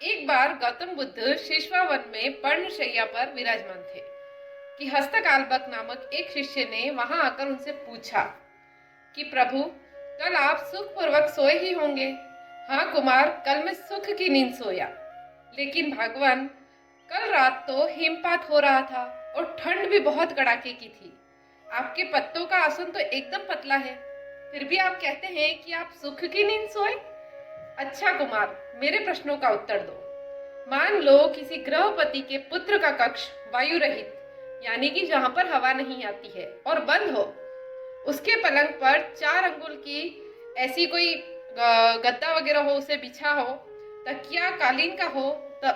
एक बार गौतम बुद्ध शिश्वावन में पर्णशैया पर विराजमान थे कि हस्तकालबक नामक एक शिष्य ने वहां आकर उनसे पूछा कि प्रभु, कल आप सुखपूर्वक सोए ही होंगे। हाँ कुमार, कल मैं सुख की नींद सोया। लेकिन भगवान, कल रात तो हिमपात हो रहा था और ठंड भी बहुत कड़ाके की थी। आपके पत्तों का आसन तो एकदम पतला है, फिर भी आप कहते हैं कि आप सुख की नींद सोए। अच्छा कुमार, मेरे प्रश्नों का उत्तर दो। मान लो किसी गृहपति के पुत्र का कक्ष वायु रहित, यानी कि जहां पर हवा नहीं आती है, और बंद हो। उसके पलंग पर 4 अंगुल की ऐसी कोई गद्दा वगैरह हो, उसे बिछा हो, तकिया कालीन का हो,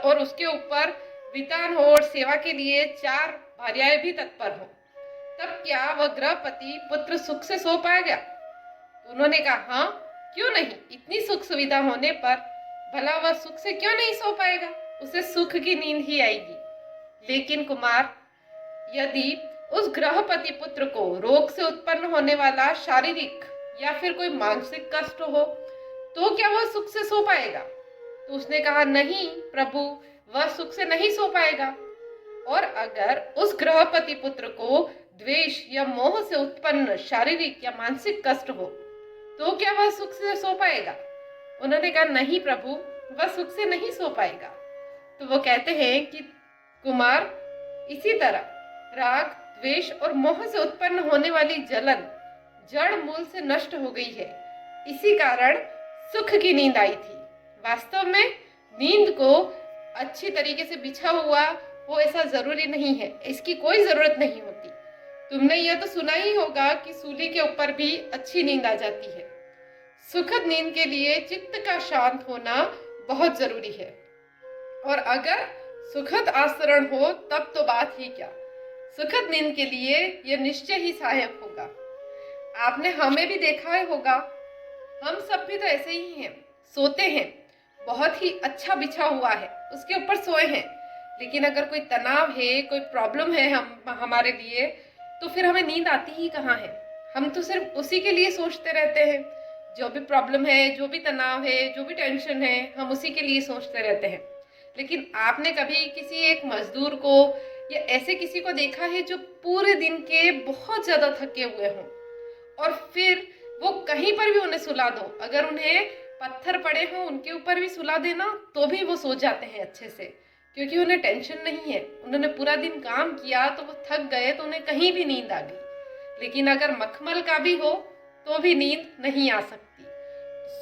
और उसके ऊपर वितान हो और सेवा के लिए 4 भार्याएं भी तत्पर हो, तब क्या वह गृहपति पुत्र सुख से सो पाएगा? तो उन्होंने कहा, हाँ क्यों नहीं, इतनी सुख सुविधा होने पर भला वह सुख से क्यों नहीं सो पाएगा, उसे सुख की नींद ही आएगी। लेकिन कुमार, यदि उस गृहपति पुत्र को रोग से उत्पन्न होने वाला शारीरिक या फिर कोई मानसिक कष्ट हो, तो क्या वह सुख से सो पाएगा? तो उसने कहा, नहीं प्रभु, वह सुख से नहीं सो पाएगा। और अगर उस गृहपति पुत्र को द्वेष या मोह से उत्पन्न शारीरिक या मानसिक कष्ट हो, तो क्या वह सुख से सो पाएगा? उन्होंने कहा, नहीं प्रभु, वह सुख से नहीं सो पाएगा। तो वो कहते हैं कि कुमार, इसी तरह राग, द्वेष और मोह से उत्पन्न होने वाली जलन जड़ मूल से नष्ट हो गई है। इसी कारण सुख की नींद आई थी। वास्तव में नींद को अच्छी तरीके से बिछा हुआ हो ऐसा जरूरी नहीं है, इसकी कोई जरूरत नहीं होती। तुमने यह तो सुना ही होगा कि सूली के ऊपर भी अच्छी नींद आ जाती है। सुखद नींद के लिए चित्त का शांत होना बहुत जरूरी है, और अगर सुखद आचरण हो तब तो बात ही क्या। सुखद नींद के लिए यह निश्चय ही सहायक होगा। आपने हमें भी देखा होगा, हम सब भी तो ऐसे ही हैं, सोते हैं, बहुत ही अच्छा बिछा हुआ है, उसके ऊपर सोए हैं, लेकिन अगर कोई तनाव है, कोई प्रॉब्लम है हमारे लिए, तो फिर हमें नींद आती ही कहाँ है। हम तो सिर्फ उसी के लिए सोचते रहते हैं। जो भी प्रॉब्लम है, जो भी तनाव है, जो भी टेंशन है, हम उसी के लिए सोचते रहते हैं। लेकिन आपने कभी किसी एक मजदूर को या ऐसे किसी को देखा है जो पूरे दिन के बहुत ज्यादा थके हुए हों, और फिर वो कहीं पर भी उन्हें सुला दो, अगर उन्हें पत्थर पड़े हों उनके ऊपर भी सुला देना, तो भी वो सो जाते हैं अच्छे से, क्योंकि उन्हें टेंशन नहीं है। उन्होंने पूरा दिन काम किया तो वो थक गए, तो उन्हें कहीं भी नींद आ गई। लेकिन अगर मखमल का भी हो तो भी नींद नहीं आ सकती।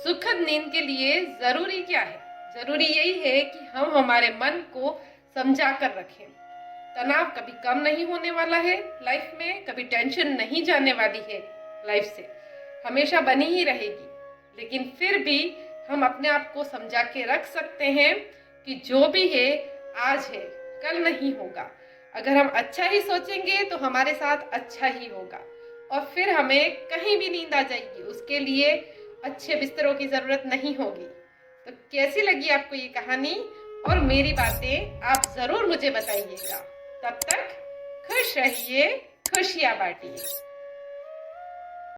सुखद नींद के लिए जरूरी क्या है? जरूरी यही है कि हम हमारे मन को समझा कर रखें। तनाव कभी कम नहीं होने वाला है लाइफ में, कभी टेंशन नहीं जाने वाली है लाइफ से, हमेशा बनी ही रहेगी। लेकिन फिर भी हम अपने आप को समझा के रख सकते हैं कि जो भी है आज है, कल नहीं होगा। अगर हम अच्छा ही सोचेंगे तो हमारे साथ अच्छा ही होगा, और फिर हमें कहीं भी नींद आ जाएगी, उसके लिए अच्छे बिस्तरों की जरूरत नहीं होगी। तो कैसी लगी आपको ये कहानी और मेरी बातें, आप जरूर मुझे बताइएगा। तब तक खुश रहिए, खुशियां बांटिए।